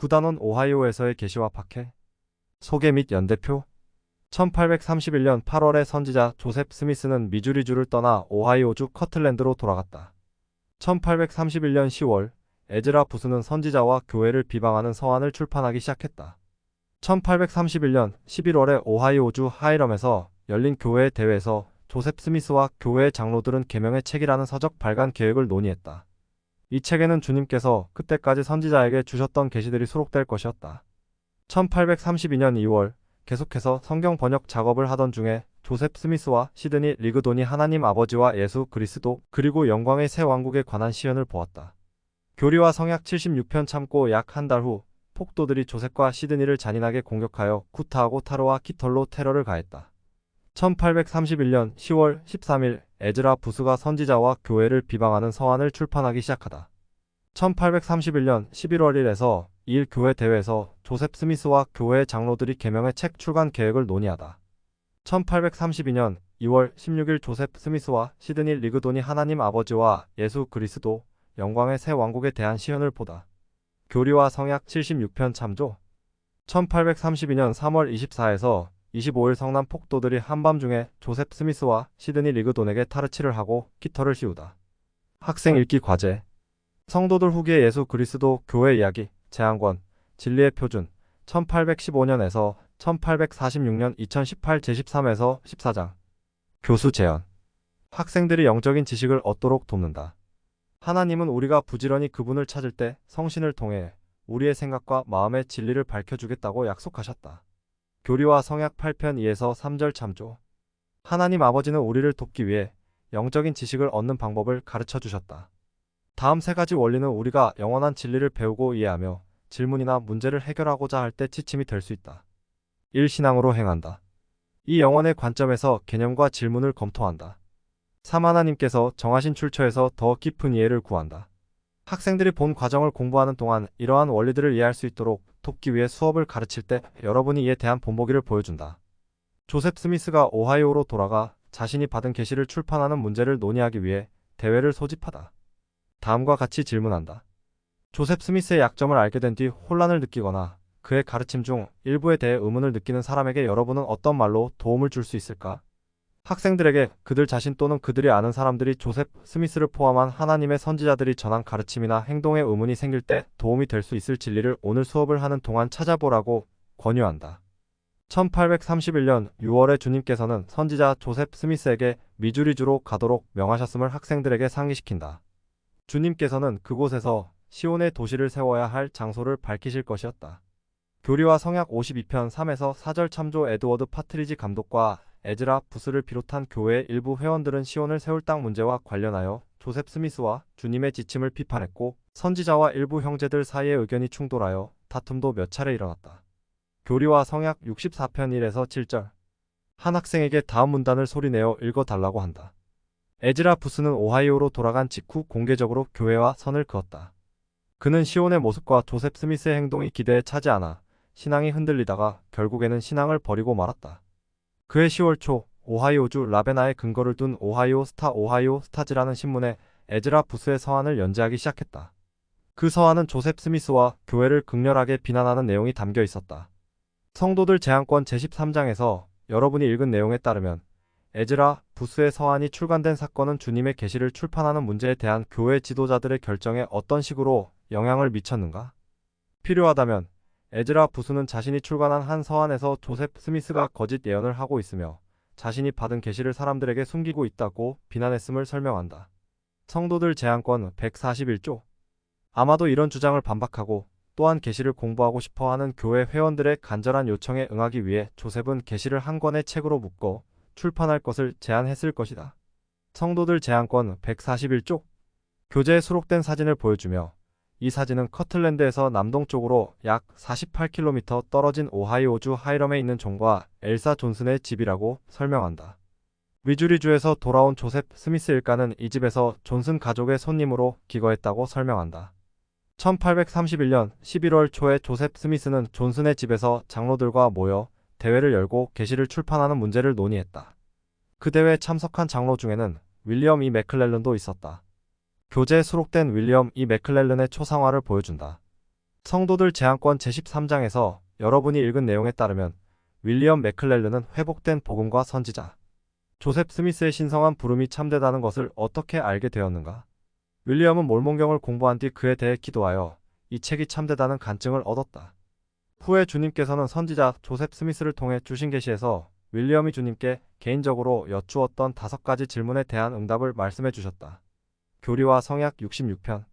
구단원 오하이오에서의 계시와 박해. 소개 및 연대표. 1831년 8월에 선지자 조셉 스미스는 미주리주를 떠나 오하이오주 커틀랜드로 돌아갔다. 1831년 10월 에즈라 부스는 선지자와 교회를 비방하는 서한을 출판하기 시작했다. 1831년 11월에 오하이오주 하이럼에서 열린 교회 대회에서 조셉 스미스와 교회의 장로들은 계명의 책이라는 서적 발간 계획을 논의했다. 이 책에는 주님께서 그때까지 선지자에게 주셨던 계시들이 수록될 것이었다. 1832년 2월 계속해서 성경 번역 작업을 하던 중에 조셉 스미스와 시드니 리그돈이 하나님 아버지와 예수 그리스도 그리고 영광의 새 왕국에 관한 시연을 보았다. 교리와 성약 76편 참고 약 한 달 후 폭도들이 조셉과 시드니를 잔인하게 공격하여 구타하고 타로와 키털로 테러를 가했다. 1831년 10월 13일 에즈라 부스가 선지자와 교회를 비방하는 서한을 출판하기 시작하다. 1831년 11월 1일에서 2일 교회 대회에서 조셉 스미스와 교회의 장로들이 계명의 책 출간 계획을 논의하다. 1832년 2월 16일 조셉 스미스와 시드니 리그돈이 하나님 아버지와 예수 그리스도 영광의 새 왕국에 대한 시연을 보다. 교리와 성약 76편 참조. 1832년 3월 24에서 25일 성남 폭도들이 한밤중에 조셉 스미스와 시드니 리그돈에게 타르치를 하고 깃털을 씌우다. 학생 읽기 과제. 성도들 후기의 예수 그리스도 교회 이야기, 제한권, 진리의 표준, 1815년에서 1846년 2018 제13에서 14장. 교수 제언. 학생들이 영적인 지식을 얻도록 돕는다. 하나님은 우리가 부지런히 그분을 찾을 때 성신을 통해 우리의 생각과 마음의 진리를 밝혀주겠다고 약속하셨다. 교리와 성약 8편 2에서 3절 참조. 하나님 아버지는 우리를 돕기 위해 영적인 지식을 얻는 방법을 가르쳐 주셨다. 다음 세 가지 원리는 우리가 영원한 진리를 배우고 이해하며 질문이나 문제를 해결하고자 할 때 지침이 될 수 있다. 1. 신앙으로 행한다. 이 영혼의 관점에서 개념과 질문을 검토한다. 3. 하나님께서 정하신 출처에서 더 깊은 이해를 구한다. 학생들이 본 과정을 공부하는 동안 이러한 원리들을 이해할 수 있도록 돕기 위해 수업을 가르칠 때 여러분이 이에 대한 본보기를 보여준다. 조셉 스미스가 오하이오로 돌아가 자신이 받은 계시를 출판하는 문제를 논의하기 위해 대회를 소집하다. 다음과 같이 질문한다. 조셉 스미스의 약점을 알게 된 뒤 혼란을 느끼거나 그의 가르침 중 일부에 대해 의문을 느끼는 사람에게 여러분은 어떤 말로 도움을 줄 수 있을까? 학생들에게 그들 자신 또는 그들이 아는 사람들이 조셉 스미스를 포함한 하나님의 선지자들이 전한 가르침이나 행동에 의문이 생길 때 도움이 될 수 있을 진리를 오늘 수업을 하는 동안 찾아보라고 권유한다. 1831년 6월에 주님께서는 선지자 조셉 스미스에게 미주리주로 가도록 명하셨음을 학생들에게 상기시킨다. 주님께서는 그곳에서 시온의 도시를 세워야 할 장소를 밝히실 것이었다. 교리와 성약 52편 3에서 4절 참조. 에드워드 파트리지 감독과 에즈라 부스를 비롯한 교회의 일부 회원들은 시온을 세울 땅 문제와 관련하여 조셉 스미스와 주님의 지침을 비판했고 선지자와 일부 형제들 사이의 의견이 충돌하여 다툼도 몇 차례 일어났다. 교리와 성약 64편 1에서 7절. 한 학생에게 다음 문단을 소리내어 읽어달라고 한다. 에즈라 부스는 오하이오로 돌아간 직후 공개적으로 교회와 선을 그었다. 그는 시온의 모습과 조셉 스미스의 행동이 기대에 차지 않아 신앙이 흔들리다가 결국에는 신앙을 버리고 말았다. 그해 10월 초 오하이오주 라베나에 근거를 둔 오하이오 스타즈라는 신문에 에즈라 부스의 서한을 연재하기 시작했다. 그 서한은 조셉 스미스와 교회를 극렬하게 비난하는 내용이 담겨 있었다. 성도들 제한권 제13장에서 여러분이 읽은 내용에 따르면 에즈라 부스의 서한이 출간된 사건은 주님의 계시를 출판하는 문제에 대한 교회 지도자들의 결정에 어떤 식으로 영향을 미쳤는가? 필요하다면 에즈라 부스는 자신이 출간한 한 서한에서 조셉 스미스가 거짓 예언을 하고 있으며 자신이 받은 계시를 사람들에게 숨기고 있다고 비난했음을 설명한다. 성도들 제한권 141조. 아마도 이런 주장을 반박하고 또한 계시를 공부하고 싶어하는 교회 회원들의 간절한 요청에 응하기 위해 조셉은 계시를 한 권의 책으로 묶어 출판할 것을 제안했을 것이다. 성도들 제한권 141조. 교재에 수록된 사진을 보여주며 이 사진은 커틀랜드에서 남동쪽으로 약 48km 떨어진 오하이오주 하이럼에 있는 존과 엘사 존슨의 집이라고 설명한다. 미주리주에서 돌아온 조셉 스미스 일가는 이 집에서 존슨 가족의 손님으로 기거했다고 설명한다. 1831년 11월 초에 조셉 스미스는 존슨의 집에서 장로들과 모여 대회를 열고 계시를 출판하는 문제를 논의했다. 그 대회에 참석한 장로 중에는 윌리엄 E. 맥클렐런도 있었다. 교재에 수록된 윌리엄 E. 맥클렐런의 초상화를 보여준다. 성도들 제한권 제13장에서 여러분이 읽은 내용에 따르면 윌리엄 맥클렐른은 회복된 복음과 선지자 조셉 스미스의 신성한 부름이 참되다는 것을 어떻게 알게 되었는가? 윌리엄은 몰몬경을 공부한 뒤 그에 대해 기도하여 이 책이 참되다는 간증을 얻었다. 후에 주님께서는 선지자 조셉 스미스를 통해 주신 계시에서 윌리엄이 주님께 개인적으로 여쭈었던 5가지 질문에 대한 응답을 말씀해 주셨다. 교리와 성약 66편.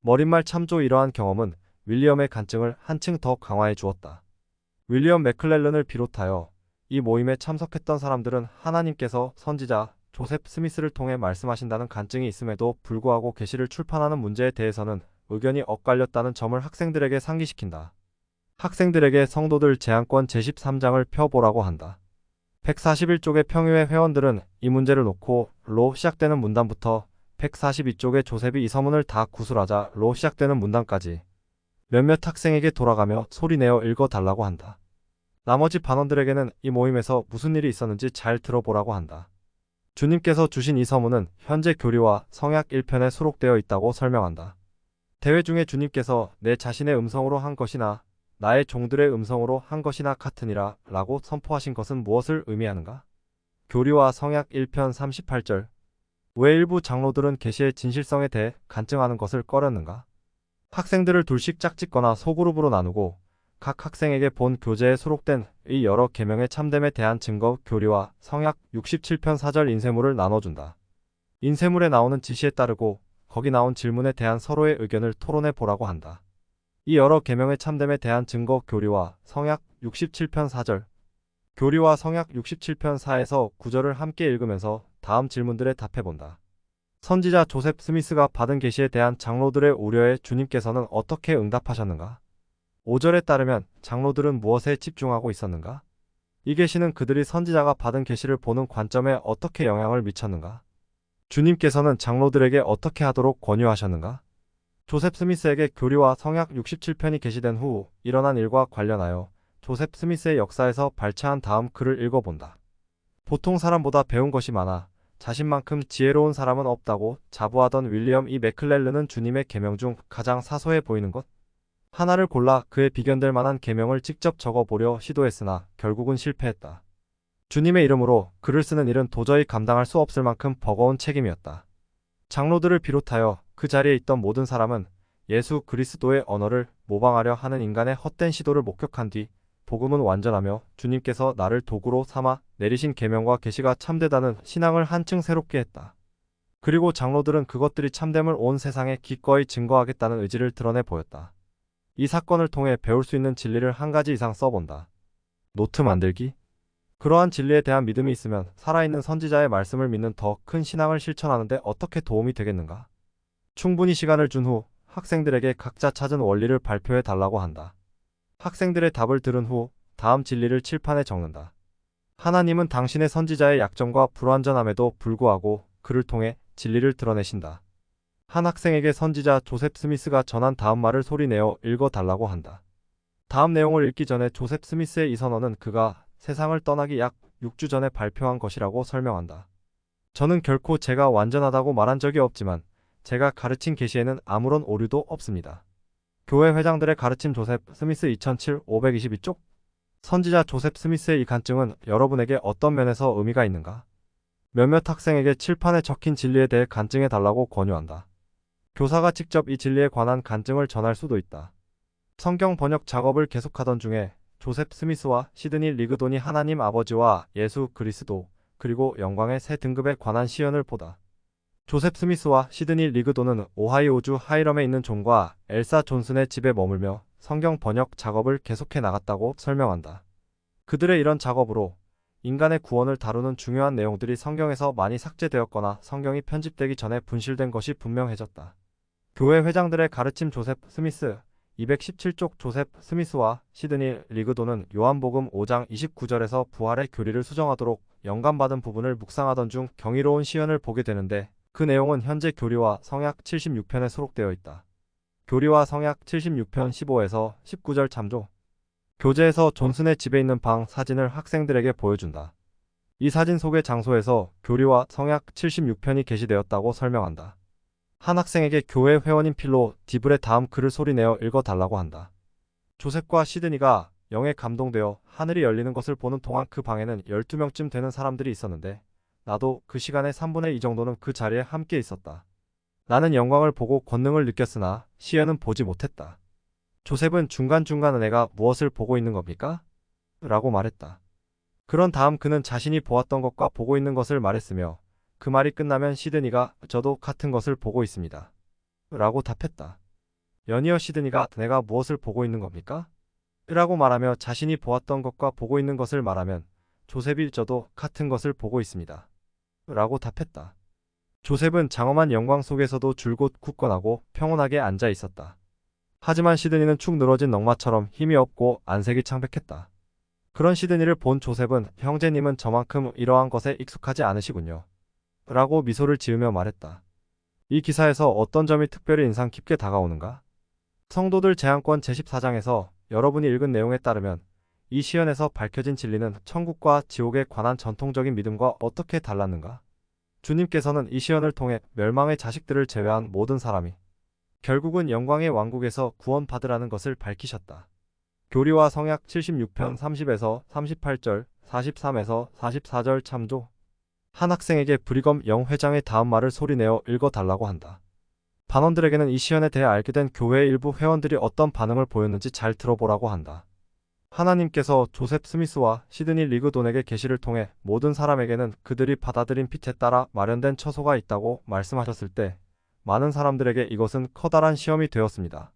머릿말 참조. 이러한 경험은 윌리엄의 간증을 한층 더 강화해 주었다. 윌리엄 맥클렐른을 비롯하여 이 모임에 참석했던 사람들은 하나님께서 선지자 조셉 스미스를 통해 말씀하신다는 간증이 있음에도 불구하고 계시를 출판하는 문제에 대해서는 의견이 엇갈렸다는 점을 학생들에게 상기시킨다. 학생들에게 성도들 제한권 제13장을 펴보라고 한다. 141쪽의 평유회 회원들은 이 문제를 놓고 로 시작되는 문단부터 142쪽의 조셉이 이 서문을 다 구술하자 로 시작되는 문단까지 몇몇 학생에게 돌아가며 소리내어 읽어달라고 한다. 나머지 반원들에게는 이 모임에서 무슨 일이 있었는지 잘 들어보라고 한다. 주님께서 주신 이 서문은 현재 교리와 성약 1편에 수록되어 있다고 설명한다. 대회 중에 주님께서 내 자신의 음성으로 한 것이나 나의 종들의 음성으로 한 것이나 같으니라 라고 선포하신 것은 무엇을 의미하는가? 교리와 성약 1편 38절. 왜 일부 장로들은 계시의 진실성에 대해 간증하는 것을 꺼렸는가? 학생들을 둘씩 짝짓거나 소그룹으로 나누고 각 학생에게 본 교재에 수록된 이 여러 계명의 참됨에 대한 증거 교리와 성약 67편 4절 인쇄물을 나눠준다. 인쇄물에 나오는 지시에 따르고 거기 나온 질문에 대한 서로의 의견을 토론해 보라고 한다. 이 여러 계명의 참됨에 대한 증거 교리와 성약 67편 4절. 교리와 성약 67편 4에서 9절을 함께 읽으면서 다음 질문들에 답해본다. 선지자 조셉 스미스가 받은 계시에 대한 장로들의 우려에 주님께서는 어떻게 응답하셨는가? 5절에 따르면 장로들은 무엇에 집중하고 있었는가? 이 계시는 그들이 선지자가 받은 계시를 보는 관점에 어떻게 영향을 미쳤는가? 주님께서는 장로들에게 어떻게 하도록 권유하셨는가? 조셉 스미스에게 교리와 성약 67편이 계시된 후 일어난 일과 관련하여 조셉 스미스의 역사에서 발췌한 다음 글을 읽어본다. 보통 사람보다 배운 것이 많아 자신만큼 지혜로운 사람은 없다고 자부하던 윌리엄 이 맥클렐른은 주님의 계명 중 가장 사소해 보이는 것 하나를 골라 그에 비견될 만한 계명을 직접 적어보려 시도했으나 결국은 실패했다. 주님의 이름으로 글을 쓰는 일은 도저히 감당할 수 없을 만큼 버거운 책임이었다. 장로들을 비롯하여 그 자리에 있던 모든 사람은 예수 그리스도의 언어를 모방하려 하는 인간의 헛된 시도를 목격한 뒤 복음은 완전하며 주님께서 나를 도구로 삼아 내리신 계명과 계시가 참되다는 신앙을 한층 새롭게 했다. 그리고 장로들은 그것들이 참됨을 온 세상에 기꺼이 증거하겠다는 의지를 드러내 보였다. 이 사건을 통해 배울 수 있는 진리를 한 가지 이상 써본다. 노트 만들기? 그러한 진리에 대한 믿음이 있으면 살아있는 선지자의 말씀을 믿는 더 큰 신앙을 실천하는데 어떻게 도움이 되겠는가? 충분히 시간을 준 후 학생들에게 각자 찾은 원리를 발표해 달라고 한다. 학생들의 답을 들은 후 다음 진리를 칠판에 적는다. 하나님은 당신의 선지자의 약점과 불완전함에도 불구하고 그를 통해 진리를 드러내신다. 한 학생에게 선지자 조셉 스미스가 전한 다음 말을 소리내어 읽어달라고 한다. 다음 내용을 읽기 전에 조셉 스미스의 이 선언은 그가 세상을 떠나기 약 6주 전에 발표한 것이라고 설명한다. 저는 결코 제가 완전하다고 말한 적이 없지만 제가 가르친 계시에는 아무런 오류도 없습니다. 교회 회장들의 가르침 조셉 스미스 2007 522쪽. 선지자 조셉 스미스의 이 간증은 여러분에게 어떤 면에서 의미가 있는가? 몇몇 학생에게 칠판에 적힌 진리에 대해 간증해 달라고 권유한다. 교사가 직접 이 진리에 관한 간증을 전할 수도 있다. 성경 번역 작업을 계속하던 중에 조셉 스미스와 시드니 리그돈이 하나님 아버지와 예수 그리스도 그리고 영광의 세 등급에 관한 시연을 보다. 조셉 스미스와 시드니 리그돈은 오하이오주 하이럼에 있는 존과 엘사 존슨의 집에 머물며 성경 번역 작업을 계속해 나갔다고 설명한다. 그들의 이런 작업으로 인간의 구원을 다루는 중요한 내용들이 성경에서 많이 삭제되었거나 성경이 편집되기 전에 분실된 것이 분명해졌다. 교회 회장들의 가르침 조셉 스미스 217쪽. 조셉 스미스와 시드니 리그돈은 요한복음 5장 29절에서 부활의 교리를 수정하도록 영감받은 부분을 묵상하던 중 경이로운 시연을 보게 되는데 그 내용은 현재 교리와 성약 76편에 수록되어 있다. 교리와 성약 76편 15에서 19절 참조. 교재에서 존슨의 집에 있는 방 사진을 학생들에게 보여준다. 이 사진 속의 장소에서 교리와 성약 76편이 게시되었다고 설명한다. 한 학생에게 교회 회원인 필로 디블의 다음 글을 소리내어 읽어달라고 한다. 조셉과 시드니가 영에 감동되어 하늘이 열리는 것을 보는 동안 그 방에는 12명쯤 되는 사람들이 있었는데 나도 그 시간의 3분의 2 정도는 그 자리에 함께 있었다. 나는 영광을 보고 권능을 느꼈으나 시연은 보지 못했다. 조셉은 중간중간 은혜가 무엇을 보고 있는 겁니까? 라고 말했다. 그런 다음 그는 자신이 보았던 것과 보고 있는 것을 말했으며 그 말이 끝나면 시드니가 저도 같은 것을 보고 있습니다. 라고 답했다. 연이어 시드니가 내가 무엇을 보고 있는 겁니까? 라고 말하며 자신이 보았던 것과 보고 있는 것을 말하면 조셉이 저도 같은 것을 보고 있습니다. 라고 답했다. 조셉은 장엄한 영광 속에서도 줄곧 굳건하고 평온하게 앉아 있었다. 하지만 시드니는 축 늘어진 넝마처럼 힘이 없고 안색이 창백했다. 그런 시드니를 본 조셉은 형제님은 저만큼 이러한 것에 익숙하지 않으시군요. 라고 미소를 지으며 말했다. 이 기사에서 어떤 점이 특별히 인상 깊게 다가오는가? 성도들 제한권 제14장에서 여러분이 읽은 내용에 따르면 이 시연에서 밝혀진 진리는 천국과 지옥에 관한 전통적인 믿음과 어떻게 달랐는가? 주님께서는 이 시연을 통해 멸망의 자식들을 제외한 모든 사람이 결국은 영광의 왕국에서 구원받으라는 것을 밝히셨다. 교리와 성약 76편 30에서 38절, 43에서 44절 참조. 한 학생에게 브리검 영 회장의 다음 말을 소리내어 읽어달라고 한다. 반원들에게는 이 시연에 대해 알게 된 교회의 일부 회원들이 어떤 반응을 보였는지 잘 들어보라고 한다. 하나님께서 조셉 스미스와 시드니 리그돈에게 계시를 통해 모든 사람에게는 그들이 받아들인 빛에 따라 마련된 처소가 있다고 말씀하셨을 때 많은 사람들에게 이것은 커다란 시험이 되었습니다.